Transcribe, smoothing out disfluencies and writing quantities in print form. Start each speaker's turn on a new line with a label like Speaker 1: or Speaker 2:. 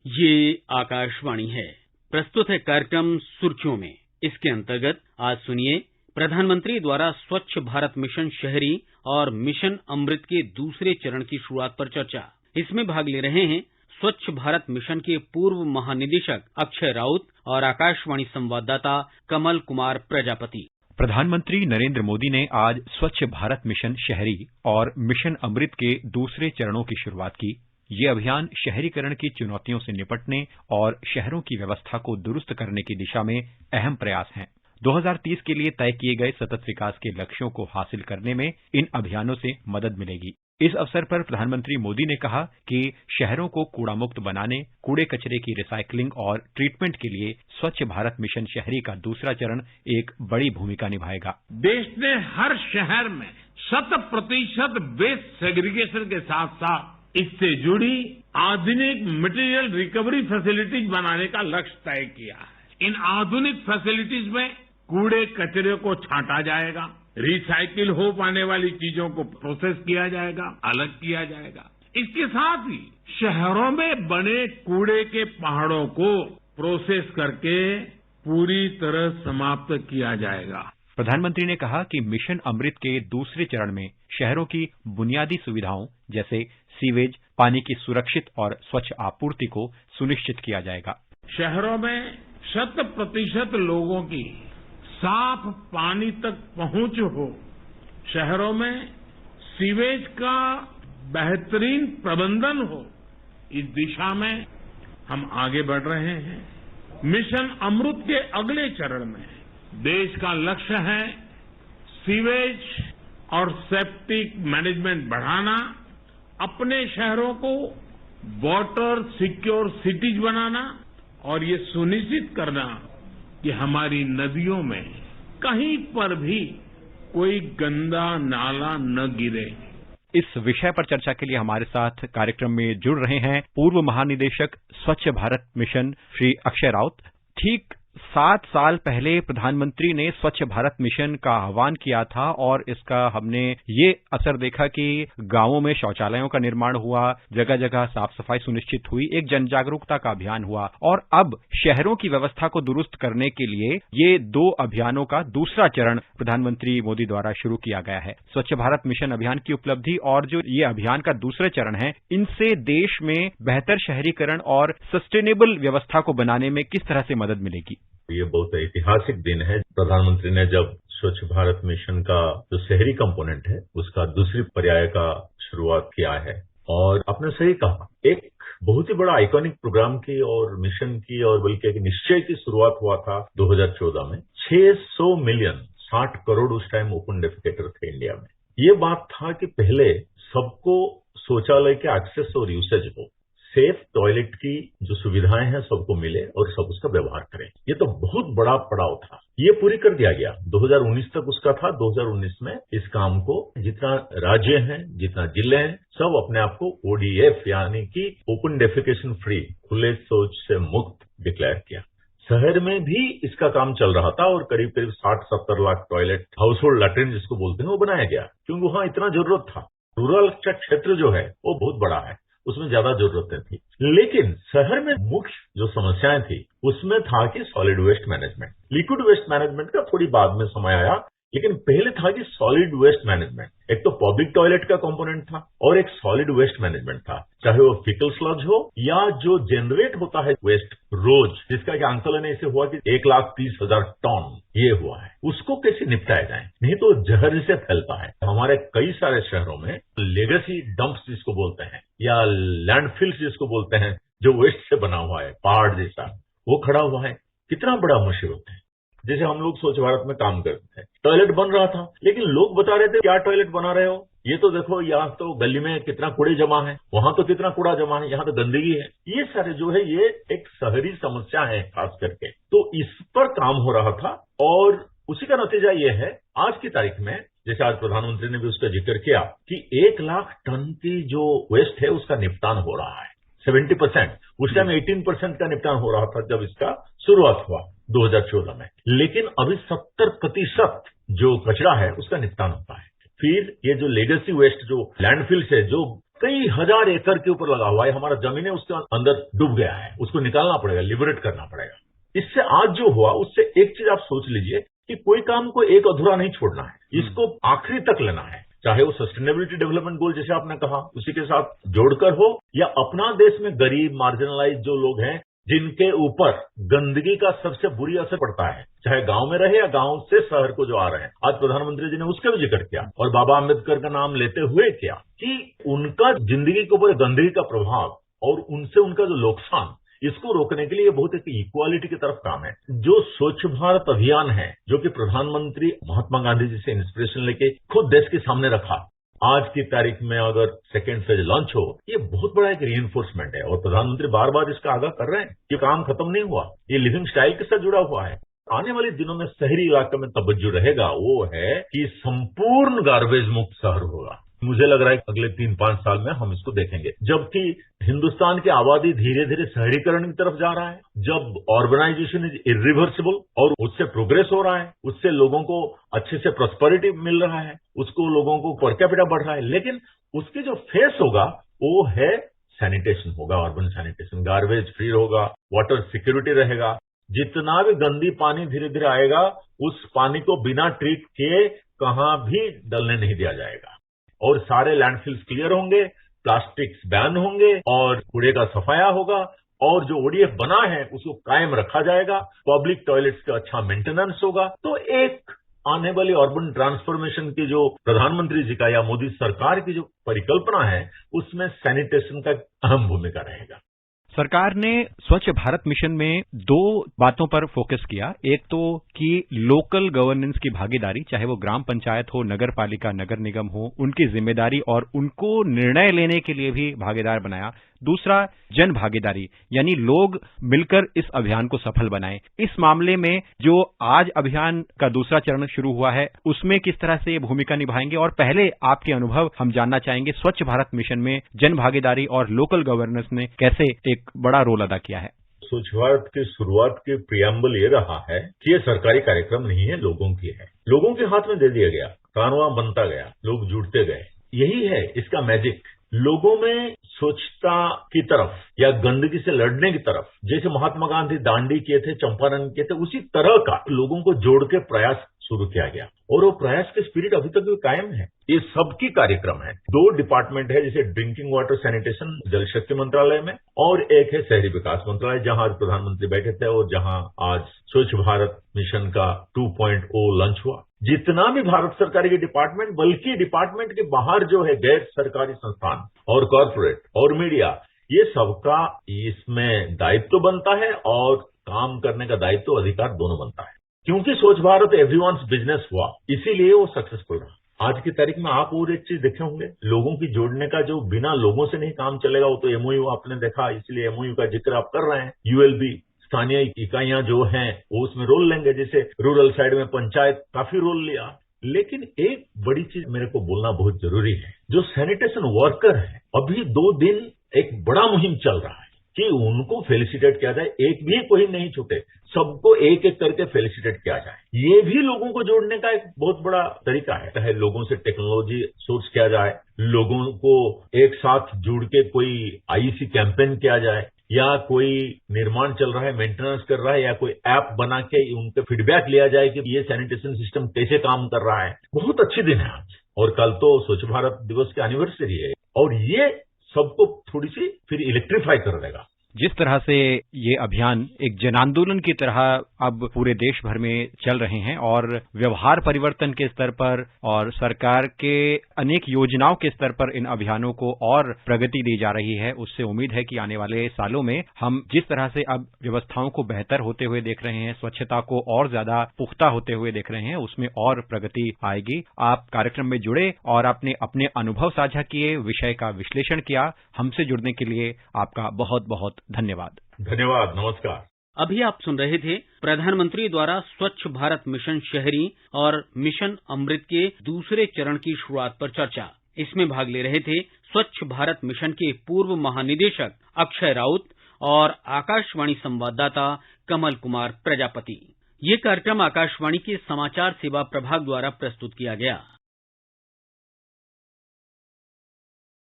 Speaker 1: ये आकाशवाणी है। प्रस्तुत है कार्यक्रम सुर्खियों में। इसके अंतर्गत आज सुनिए प्रधानमंत्री द्वारा स्वच्छ भारत मिशन शहरी और मिशन अमृत के दूसरे चरण की शुरुआत पर चर्चा। इसमें भाग ले रहे हैं स्वच्छ भारत मिशन के पूर्व महानिदेशक अक्षय राउत और आकाशवाणी संवाददाता कमल कुमार प्रजापति।
Speaker 2: प्रधानमंत्री नरेंद्र मोदी ने आज स्वच्छ भारत मिशन शहरी और मिशन अमृत के दूसरे चरणों की शुरुआत की। ये अभियान शहरीकरण की चुनौतियों से निपटने और शहरों की व्यवस्था को दुरुस्त करने की दिशा में अहम प्रयास हैं। 2030 के लिए तय किए गए सतत विकास के लक्ष्यों को हासिल करने में इन अभियानों से मदद मिलेगी। इस अवसर पर प्रधानमंत्री मोदी ने कहा कि शहरों को कूड़ा मुक्त बनाने, कूड़े कचरे की रिसाइकलिंग और ट्रीटमेंट के लिए स्वच्छ भारत मिशन शहरी का दूसरा चरण एक बड़ी भूमिका निभाएगा।
Speaker 3: देश ने हर शहर में 100% वेस्ट सेग्रीगेशन के साथ साथ इससे जुड़ी आधुनिक मटेरियल रिकवरी फैसिलिटीज बनाने का लक्ष्य तय किया है। इन आधुनिक फैसिलिटीज में कूड़े कचरे को छांटा जाएगा, रिसाइकिल हो पाने वाली चीजों को प्रोसेस किया जाएगा, अलग किया जाएगा। इसके साथ ही शहरों में बने कूड़े के पहाड़ों को प्रोसेस करके पूरी तरह समाप्त किया जाएगा।
Speaker 2: प्रधानमंत्री ने कहा कि मिशन अमृत के दूसरे चरण में शहरों की बुनियादी सुविधाओं जैसे सीवेज, पानी की सुरक्षित और स्वच्छ आपूर्ति को सुनिश्चित किया जाएगा।
Speaker 3: शहरों में 100% लोगों की साफ पानी तक पहुंच हो, शहरों में सीवेज का बेहतरीन प्रबंधन हो, इस दिशा में हम आगे बढ़ रहे हैं। मिशन अमृत के अगले चरण में देश का लक्ष्य है सीवेज और सेप्टिक मैनेजमेंट बढ़ाना, अपने शहरों को वाटर सिक्योर सिटीज बनाना और ये सुनिश्चित करना कि हमारी नदियों में कहीं पर भी कोई गंदा नाला न गिरे।
Speaker 2: इस विषय पर चर्चा के लिए हमारे साथ कार्यक्रम में जुड़ रहे हैं पूर्व महानिदेशक स्वच्छ भारत मिशन श्री अक्षय राउत। ठीक 7 साल पहले प्रधानमंत्री ने स्वच्छ भारत मिशन का आह्वान किया था और इसका हमने ये असर देखा कि गांवों में शौचालयों का निर्माण हुआ, जगह जगह साफ सफाई सुनिश्चित हुई, एक जन जागरूकता का अभियान हुआ और अब शहरों की व्यवस्था को दुरुस्त करने के लिए ये 2 अभियानों का दूसरा चरण प्रधानमंत्री मोदी द्वारा शुरू किया गया है। स्वच्छ भारत मिशन अभियान की उपलब्धि और जो ये अभियान का दूसरा चरण है, इनसे देश में बेहतर शहरीकरण और सस्टेनेबल व्यवस्था को बनाने में किस तरह से मदद मिलेगी?
Speaker 4: ये बहुत ऐतिहासिक दिन है। प्रधानमंत्री ने जब स्वच्छ भारत मिशन का जो शहरी कंपोनेंट है उसका दूसरी पर्याय का शुरुआत किया है और आपने सही कहा, एक बहुत ही बड़ा आइकॉनिक प्रोग्राम की और मिशन की और बल्कि एक निश्चय की शुरुआत हुआ था 2014 में। 600 मिलियन 60 करोड़ उस टाइम ओपन डेफिकेटर थे इंडिया में। ये बात था कि पहले सबको शौचालय के एक्सेस और यूसेज हो, सेफ टॉयलेट की जो सुविधाएं हैं सबको मिले और सब उसका व्यवहार करें। ये तो बहुत बड़ा पड़ाव था, ये पूरी कर दिया गया। 2019 तक उसका था। 2019 में इस काम को जितना राज्य हैं, जितना जिले हैं, सब अपने आप को ODF यानी कि ओपन डेफिकेशन फ्री, खुले शौच से मुक्त डिक्लेयर किया। शहर में भी इसका काम चल रहा था और करीब करीब 60-70 lakh toilet, house hold latrine जिसको बोलते हैं, वो बनाया गया क्योंकि वहां इतना जरूरत था। रूरल क्षेत्र जो है वो बहुत बड़ा है, उसमें ज्यादा जरूरतें थी। लेकिन शहर में मुख्य जो समस्याएं थी उसमें था कि solid waste management. Liquid waste management का थोड़ी बाद में समय आया, लेकिन पहले था कि सॉलिड वेस्ट मैनेजमेंट। एक तो पब्लिक टॉयलेट का कंपोनेंट था और एक सॉलिड वेस्ट मैनेजमेंट था, चाहे वो फीकल स्लज हो या जो जनरेट होता है वेस्ट रोज, जिसका कि आंकलन ऐसे हुआ कि 1,30,000 टन ये हुआ है, उसको कैसे निपटाया जाए, नहीं तो जहर से फैलता है। हमारे कई सारे शहरों में लेगेसी डंप्स जिसको बोलते हैं या लैंडफिल्स जिसको बोलते हैं, जो वेस्ट से बना हुआ है, पहाड़ जैसा, वो खड़ा हुआ है। कितना बड़ा मुसीबत है। जैसे हम लोग स्वच्छ भारत में काम करते थे, टॉयलेट बन रहा था, लेकिन लोग बता रहे थे क्या टॉयलेट बना रहे हो, ये तो देखो यहाँ तो गली में कितना कूड़े जमा है, वहां तो कितना कूड़ा जमा है, यहाँ तो गंदगी है। ये सारे जो है ये एक शहरी समस्या है खास करके, तो इस पर काम हो रहा था और उसी का नतीजा ये है आज की तारीख में, जैसे आज प्रधानमंत्री ने भी उसका जिक्र किया कि 1 लाख टन की जो वेस्ट है उसका निपटान हो रहा है। 70%, उस टाइम 18% का निपटान हो रहा था जब इसका शुरुआत हुआ 2014 में, लेकिन अभी 70% जो कचरा है उसका निपटान होता है। फिर ये जो लेगेसी वेस्ट जो लैंडफिल से जो कई हजार एकड़ के ऊपर लगा हुआ है, हमारा जमीन है उसके अंदर डूब गया है, उसको निकालना पड़ेगा, लिबरेट करना पड़ेगा। इससे आज जो हुआ उससे एक चीज आप सोच लीजिए कि कोई काम को एक अधूरा नहीं छोड़ना है, इसको आखिरी तक लेना है, चाहे वो सस्टेनेबिलिटी डेवलपमेंट गोल जैसे आपने कहा उसी के साथ जोड़कर हो, या अपना देश में गरीब मार्जिनलाइज जो लोग हैं जिनके ऊपर गंदगी का सबसे बुरी असर पड़ता है, चाहे गांव में रहे या गांव से शहर को जो आ रहे हैं। आज प्रधानमंत्री जी ने उसका भी जिक्र किया और बाबा अम्बेडकर का नाम लेते हुए किया कि उनका जिंदगी के ऊपर गंदगी का प्रभाव और उनसे उनका जो नुकसान, इसको रोकने के लिए बहुत एक इक्वालिटी की तरफ काम है। जो स्वच्छ भारत अभियान है, जो कि प्रधानमंत्री महात्मा गांधी जी से इंस्पिरेशन लेके खुद देश के सामने रखा, आज की तारीख में अगर सेकेंड फेज लॉन्च हो, ये बहुत बड़ा एक रीइंफोर्समेंट है और प्रधानमंत्री बार बार इसका आगाह कर रहे हैं कि काम खत्म नहीं हुआ, ये लिविंग स्टाइल के साथ जुड़ा हुआ है। आने वाले दिनों में शहरी इलाके में तवज्जो रहेगा वो है कि संपूर्ण गार्बेज मुक्त शहर होगा। मुझे लग रहा है कि अगले 3-5 साल में हम इसको देखेंगे, जबकि हिंदुस्तान की आबादी धीरे धीरे शहरीकरण की तरफ जा रहा है, जब ऑर्गेनाइजेशन इज इरिवर्सिबल और उससे प्रोग्रेस हो रहा है, उससे लोगों को अच्छे से प्रॉस्पेरिटी मिल रहा है, उसको लोगों को पर कैपिटा बढ़ रहा है, लेकिन उसके जो फेस होगा वो है सैनिटेशन होगा, अर्बन सैनिटेशन, गार्बेज फ्री होगा, वाटर सिक्योरिटी रहेगा। जितना भी गंदी पानी धीरे धीरे आएगा उस पानी को बिना ट्रीट किए कहां भी डलने नहीं दिया जाएगा और सारे लैंडफिल्स क्लियर होंगे, प्लास्टिक्स बैन होंगे और कूड़े का सफाया होगा और जो ओडीएफ बना है उसको कायम रखा जाएगा, पब्लिक टॉयलेट्स का अच्छा मेंटेनेंस होगा। तो एक आने वाली अर्बन ट्रांसफॉर्मेशन की जो प्रधानमंत्री जी का या मोदी सरकार की जो परिकल्पना है उसमें सैनिटेशन का अहम भूमिका रहेगा।
Speaker 2: सरकार ने स्वच्छ भारत मिशन में 2 बातों पर फोकस किया। एक तो कि लोकल गवर्नेंस की भागीदारी, चाहे वो ग्राम पंचायत हो, नगर पालिका, नगर निगम हो, उनकी जिम्मेदारी और उनको निर्णय लेने के लिए भी भागीदार बनाया। दूसरा, जन भागीदारी, यानी लोग मिलकर इस अभियान को सफल बनाएं। इस मामले में जो आज अभियान का दूसरा चरण शुरू हुआ है उसमें किस तरह से ये भूमिका निभाएंगे, और पहले आपके अनुभव हम जानना चाहेंगे स्वच्छ भारत मिशन में जन भागीदारी और लोकल गवर्नेंस ने कैसे एक बड़ा रोल अदा किया है।
Speaker 4: स्वच्छ भारत की शुरुआत के प्रियम्बल ये रहा है कि ये सरकारी कार्यक्रम नहीं है, लोगों की है, लोगों के हाथ में दे दिया गया, कानून बनता गया, लोग जुड़ते गए। यही है इसका मैजिक। लोगों में स्वच्छता की तरफ या गंदगी से लड़ने की तरफ, जैसे महात्मा गांधी दांडी किए थे, चंपारण किए थे, उसी तरह का लोगों को जोड़ के प्रयास शुरू किया गया और वो प्रयास के स्पिरिट अभी तक भी कायम है। ये सबकी कार्यक्रम है। 2 डिपार्टमेंट है, जैसे ड्रिंकिंग वाटर सैनिटेशन जल शक्ति मंत्रालय में, और एक है शहरी विकास मंत्रालय जहां आज प्रधानमंत्री बैठे थे और जहां आज स्वच्छ भारत मिशन का 2.0 लॉन्च हुआ। जितना भी भारत सरकार के डिपार्टमेंट, बल्कि डिपार्टमेंट के बाहर जो है गैर सरकारी संस्थान और कॉर्पोरेट और मीडिया, ये सबका इसमें दायित्व बनता है और काम करने का दायित्व अधिकार दोनों बनता है। क्योंकि स्वच्छ भारत एवरीवन्स बिजनेस हुआ, इसीलिए वो सक्सेसफुल रहा। आज की तारीख में आप और एक चीज देखे होंगे, लोगों की जोड़ने का जो बिना लोगों से नहीं काम चलेगा, वो तो एमओयू आपने देखा, इसलिए एमओयू का जिक्र आप कर रहे हैं। यूएलबी स्थानीय इकाइयां जो हैं वो उसमें रोल लेंगे, जैसे रूरल साइड में पंचायत काफी रोल लिया। लेकिन एक बड़ी चीज मेरे को बोलना बहुत जरूरी है, जो सैनिटेशन वर्कर है, अभी 2 दिन एक बड़ा मुहिम चल रहा है कि उनको फेलिसिटेट किया जाए, एक भी कोई नहीं छूटे, सबको एक एक करके फेलिसिटेट किया जाए। ये भी लोगों को जोड़ने का एक बहुत बड़ा तरीका है। चाहे लोगों से टेक्नोलॉजी सोर्स किया जाए, लोगों को एक साथ जुड़ के कोई आईसी कैंपेन किया जाए, या कोई निर्माण चल रहा है, मेंटेनेंस कर रहा है, या कोई ऐप बना के उनके फीडबैक लिया जाए कि ये सैनिटेशन सिस्टम कैसे काम कर रहा है। बहुत अच्छी दिन है आज, और कल तो स्वच्छ भारत दिवस की एनिवर्सरी है और ये सबको थोड़ी सी फिर इलेक्ट्रीफाई कर देगा।
Speaker 2: जिस तरह से ये अभियान एक जन आंदोलन की तरह अब पूरे देश भर में चल रहे हैं और व्यवहार परिवर्तन के स्तर पर और सरकार के अनेक योजनाओं के स्तर पर इन अभियानों को और प्रगति दी जा रही है, उससे उम्मीद है कि आने वाले सालों में हम जिस तरह से अब व्यवस्थाओं को बेहतर होते हुए देख रहे हैं, स्वच्छता को और ज्यादा पुख्ता होते हुए देख रहे हैं, उसमें और प्रगति आएगी। आप कार्यक्रम में जुड़े और आपने अपने अनुभव साझा किए, विषय का विश्लेषण किया। हमसे जुड़ने के लिए आपका बहुत बहुत धन्यवाद।
Speaker 4: धन्यवाद, नमस्कार।
Speaker 1: अभी आप सुन रहे थे प्रधानमंत्री द्वारा स्वच्छ भारत मिशन शहरी और मिशन अमृत के दूसरे चरण की शुरुआत पर चर्चा। इसमें भाग ले रहे थे स्वच्छ भारत मिशन के पूर्व महानिदेशक अक्षय राउत और आकाशवाणी संवाददाता कमल कुमार प्रजापति। ये कार्यक्रम आकाशवाणी के समाचार सेवा प्रभाग द्वारा प्रस्तुत किया गया।